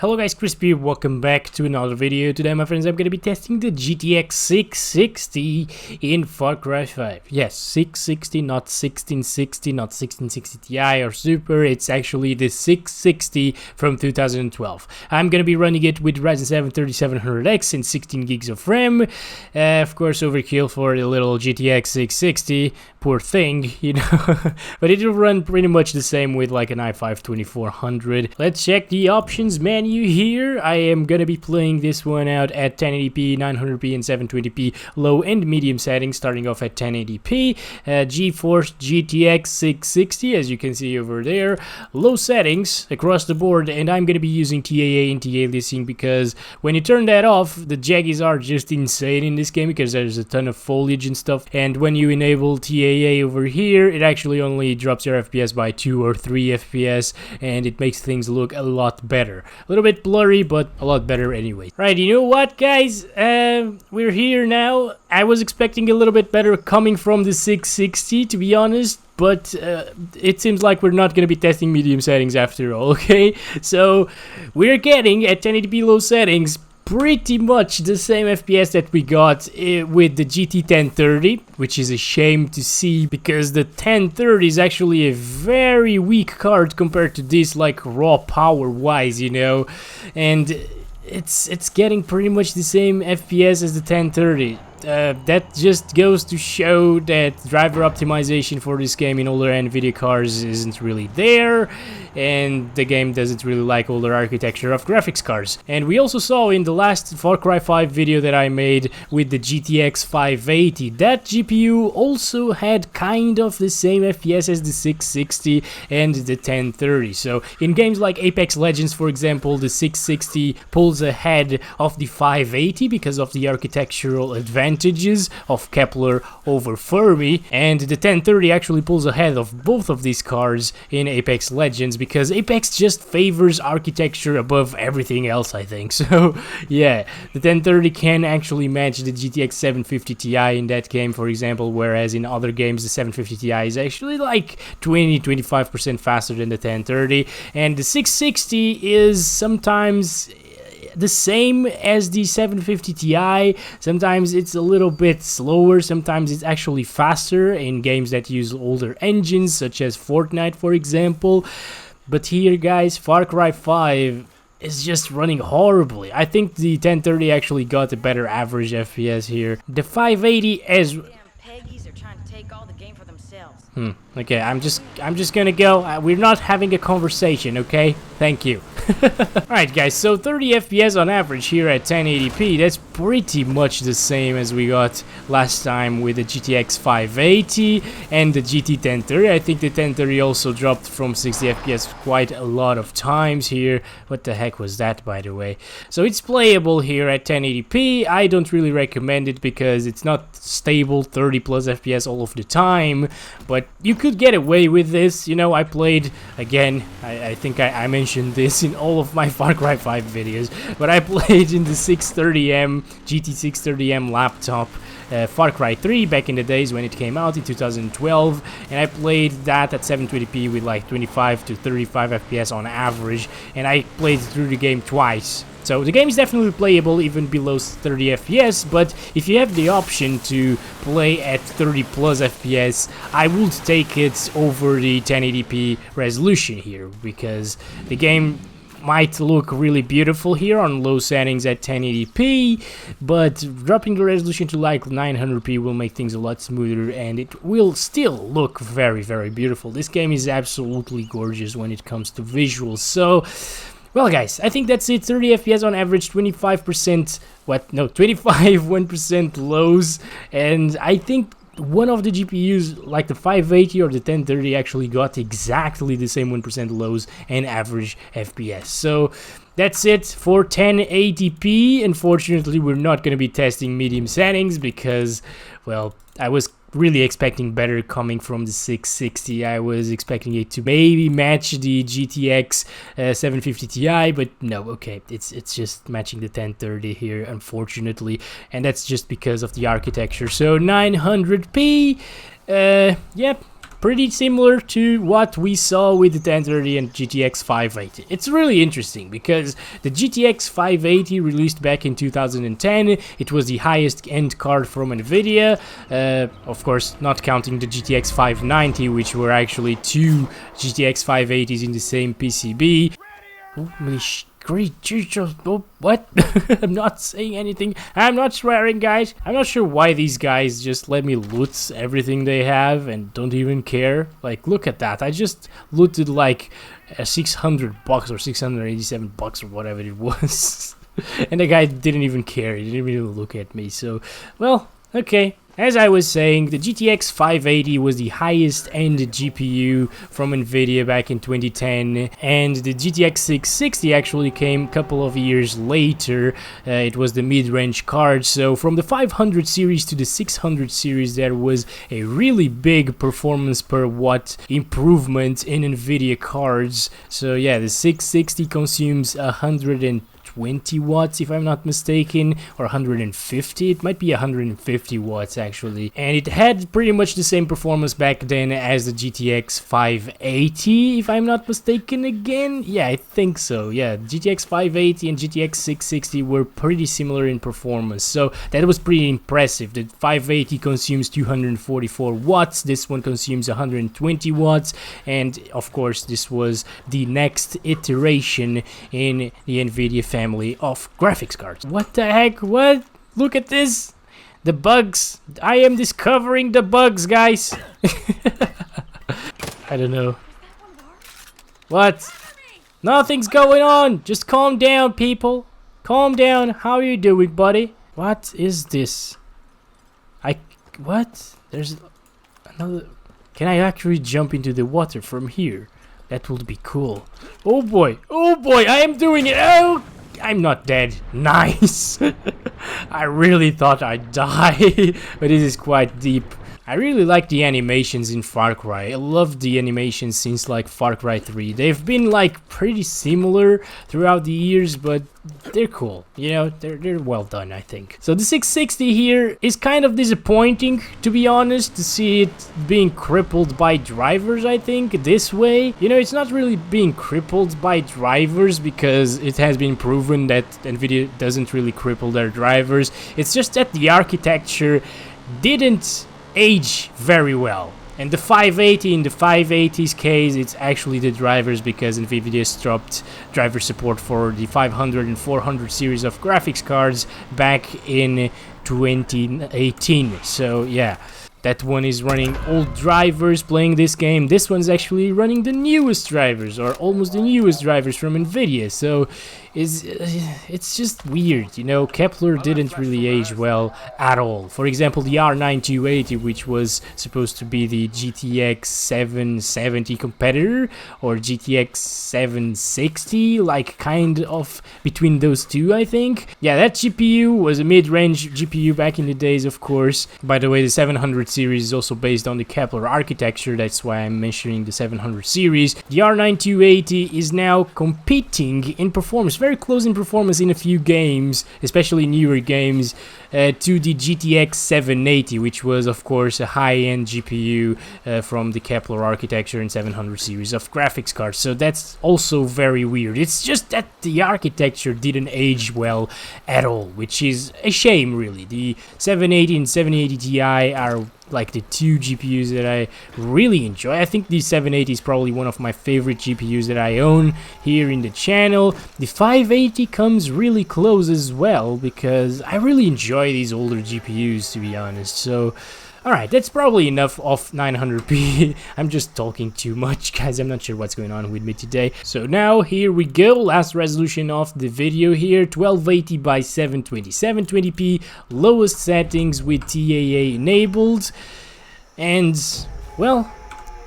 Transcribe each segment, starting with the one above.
Hello guys, Crispy, welcome back to another video. Today my friends, I'm going to be testing the GTX 660 in Far Cry 5. Yes, 660, not 1660, not 1660 Ti or Super, it's actually the 660 from 2012. I'm going to be running it with Ryzen 7 3700X and 16 gigs of RAM. Of course, overkill for the little GTX 660, poor thing, you know, but it'll run pretty much the same with like an i5 2400. Let's check the options menu here. I am gonna be playing this one out at 1080p, 900p and 720p low and medium settings, starting off at 1080p. GeForce GTX 660, as you can see over there, low settings across the board, and I'm gonna be using TAA anti-aliasing because when you turn that off, the jaggies are just insane in this game because there's a ton of foliage and stuff, and when you enable TAA over here, it actually only drops your FPS by 2 or 3 FPS, and it makes things look a lot better. A little bit blurry, but a lot better anyway. Right, you know what, guys? We're here now. I was expecting a little bit better coming from the 660, to be honest, but it seems like we're not going to be testing medium settings after all, okay? So, we're getting, at 1080p low settings, pretty much the same FPS that we got with the GT 1030, which is a shame to see because the 1030 is actually a very weak card compared to this, like raw power wise, you know, and it's getting pretty much the same FPS as the 1030. That just goes to show that driver optimization for this game in older Nvidia cars isn't really there, and the game doesn't really like older architecture of graphics cards. And we also saw in the last Far Cry 5 video that I made with the GTX 580, that GPU also had kind of the same FPS as the 660 and the 1030. So in games like Apex Legends, for example, the 660 pulls ahead of the 580 because of the architectural advantages of Kepler over Fermi, and the 1030 actually pulls ahead of both of these cards in Apex Legends because Apex just favors architecture above everything else, I think. So yeah, the 1030 can actually match the GTX 750 Ti in that game, for example, whereas in other games the 750 Ti is actually like 20-25% faster than the 1030, and the 660 is sometimes the same as the 750 Ti. Sometimes it's a little bit slower, sometimes it's actually faster in games that use older engines such as Fortnite, for example. But here, guys, Far Cry 5 is just running horribly. I think the 1030 actually got a better average FPS here. The 580 as okay, I'm just gonna go. We're not having a conversation, okay? Thank you. Alright guys, so 30 FPS on average here at 1080p, that's pretty much the same as we got last time with the GTX 580 and the GT 1030. I think the 1030 also dropped from 60 FPS quite a lot of times here. What the heck was that, by the way? So it's playable here at 1080p. I don't really recommend it because it's not stable 30 plus FPS all of the time, but you could get away with this. You know, I played, again, I think I mentioned this in all of my Far Cry 5 videos, but I played in the 630M, GT 630M laptop, Far Cry 3 back in the days when it came out in 2012, and I played that at 720p with like 25 to 35 FPS on average, and I played through the game twice. So the game is definitely playable even below 30 FPS, but if you have the option to play at 30 plus FPS, I would take it over the 1080p resolution here, because the game might look really beautiful here on low settings at 1080p, but dropping the resolution to like 900p will make things a lot smoother, and it will still look very, very beautiful. This game is absolutely gorgeous when it comes to visuals. So well guys, I think that's it. 30 FPS on average, 25%, 1% lows, and I think one of the GPUs, like the 580 or the 1030, actually got exactly the same 1% lows and average FPS. So that's it for 1080p. Unfortunately, we're not going to be testing medium settings because, well, I was really expecting better coming from the 660. I was expecting it to maybe match the GTX 750 Ti, but no, okay, it's just matching the 1030 here, unfortunately, and that's just because of the architecture. So 900p, yep, pretty similar to what we saw with the 1030 and GTX 580. It's really interesting because the GTX 580 released back in 2010, it was the highest end card from Nvidia, of course not counting the GTX 590, which were actually two GTX 580s in the same PCB. Oh, what? I'm not saying anything. I'm not swearing, guys. I'm not sure why these guys just let me loot everything they have and don't even care. Like, look at that. I just looted like $600 or $687 or whatever it was. And the guy didn't even care. He didn't even look at me. So, well, okay. As I was saying, the GTX 580 was the highest end GPU from Nvidia back in 2010, and the GTX 660 actually came a couple of years later. It was the mid-range card, so from the 500 series to the 600 series there was a really big performance per watt improvement in Nvidia cards. So yeah, the 660 consumes 120 watts if I'm not mistaken, or 150. It might be 150 watts actually, and it had pretty much the same performance back then as the GTX 580 if I'm not mistaken again. Yeah, I think so. Yeah, GTX 580 and GTX 660 were pretty similar in performance, so that was pretty impressive. The 580 consumes 244 watts, this one consumes 120 watts, and of course this was the next iteration in the Nvidia family of graphics cards. What the heck? What? Look at this! The bugs! I am discovering the bugs, guys! I don't know. What? Nothing's going on! Just calm down, people! Calm down! How are you doing, buddy? What is this? What? There's another... Can I actually jump into the water from here? That would be cool. Oh boy! Oh boy! I am doing it! Oh! I'm not dead. Nice. I really thought I'd die, but this is quite deep. I really like the animations in FarCry. I love the animations since like FarCry 3. They've been like pretty similar throughout the years, but they're cool. You know, they're well done, I think. So the 660 here is kind of disappointing, to be honest, to see it being crippled by drivers, I think, this way. You know, it's not really being crippled by drivers because it has been proven that Nvidia doesn't really cripple their drivers. It's just that the architecture didn't age very well. And the 580, in the 580's case, it's actually the drivers because Nvidia stopped driver support for the 500 and 400 series of graphics cards back in 2018. So yeah, that one is running old drivers playing this game. This one's actually running the newest drivers, or almost the newest drivers from Nvidia. So it's just weird, you know. Kepler didn't really age well at all. For example, the R9280, which was supposed to be the GTX 770 competitor, or GTX 760, like kind of between those two, I think. Yeah, that GPU was a mid-range GPU back in the days, of course. By the way, the 700 series is also based on the Kepler architecture, that's why I'm mentioning the 700 series. The R9280 is now competing in performance, very close in performance in a few games, especially newer games, to the GTX 780, which was of course a high-end GPU from the Kepler architecture and 700 series of graphics cards. So that's also very weird. It's just that the architecture didn't age well at all, which is a shame, really. The 780 and 780 Ti are like the two GPUs that I really enjoy. I think the 780 is probably one of my favorite GPUs that I own here in the channel. The 580 comes really close as well because I really enjoy these older GPUs, to be honest. So alright, that's probably enough of 900p. I'm just talking too much, guys. I'm not sure what's going on with me today. So now here we go, last resolution of the video here, 1280 by 720, 720p, lowest settings with TAA enabled, and well,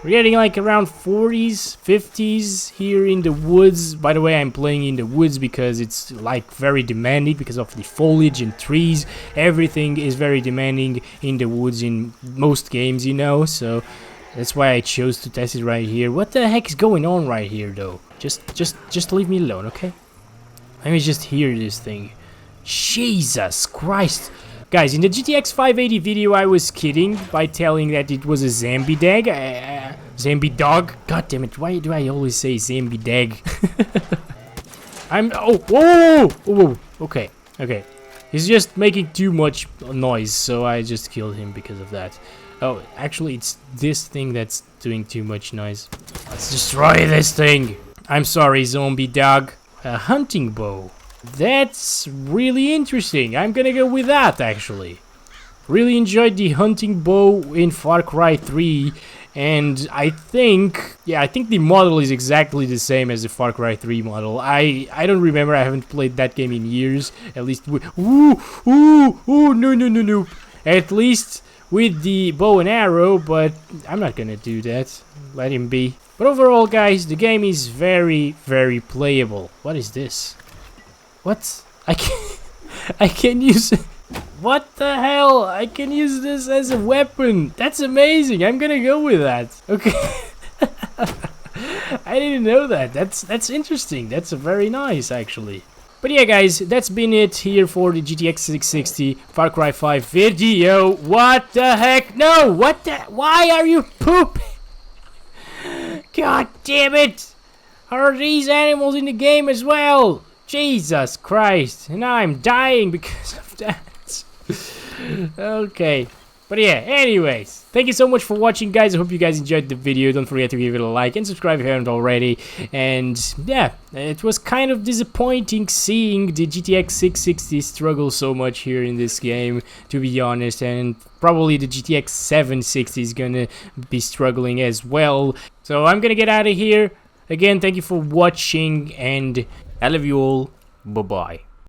we're getting like around 40s, 50s here in the woods. By the way, I'm playing in the woods because it's like very demanding because of the foliage and trees. Everything is very demanding in the woods in most games, you know, so that's why I chose to test it right here. What the heck is going on right here though? Just leave me alone, okay? Let me just hear this thing. Jesus Christ. Guys, in the GTX 580 video I was kidding by telling that it was a zombie dag. Zombie dog. God damn it, why do I always say zombie dag? Oh, whoa, whoa, okay, okay. He's just making too much noise, so I just killed him because of that. Oh, actually, it's this thing that's doing too much noise. Let's destroy this thing. I'm sorry, zombie dog. A hunting bow. That's really interesting. I'm gonna go with that, actually. Really enjoyed the hunting bow in Far Cry 3. And I think, yeah, I think the model is exactly the same as the Far Cry 3 model. I don't remember, I haven't played that game in years. At least, no. At least with the bow and arrow, but I'm not gonna do that. Let him be. But overall, guys, the game is very, very playable. What is this? What? I can use... What the hell? I can use this as a weapon. That's amazing. I'm gonna go with that. Okay. I didn't know that. That's interesting. That's very nice, actually. But yeah, guys, that's been it here for the GTX 660 Far Cry 5 video. What the heck? No! What the... Why are you pooping? God damn it! Are these animals in the game as well? Jesus Christ. And now I'm dying because of that. Okay, but yeah, anyways, thank you so much for watching, guys. I hope you guys enjoyed the video. Don't forget to give it a like and subscribe if you haven't already. And yeah, it was kind of disappointing seeing the GTX 660 struggle so much here in this game, to be honest, and probably the GTX 760 is gonna be struggling as well. So I'm gonna get out of here. Again, thank you for watching, and I love you all. Bye bye.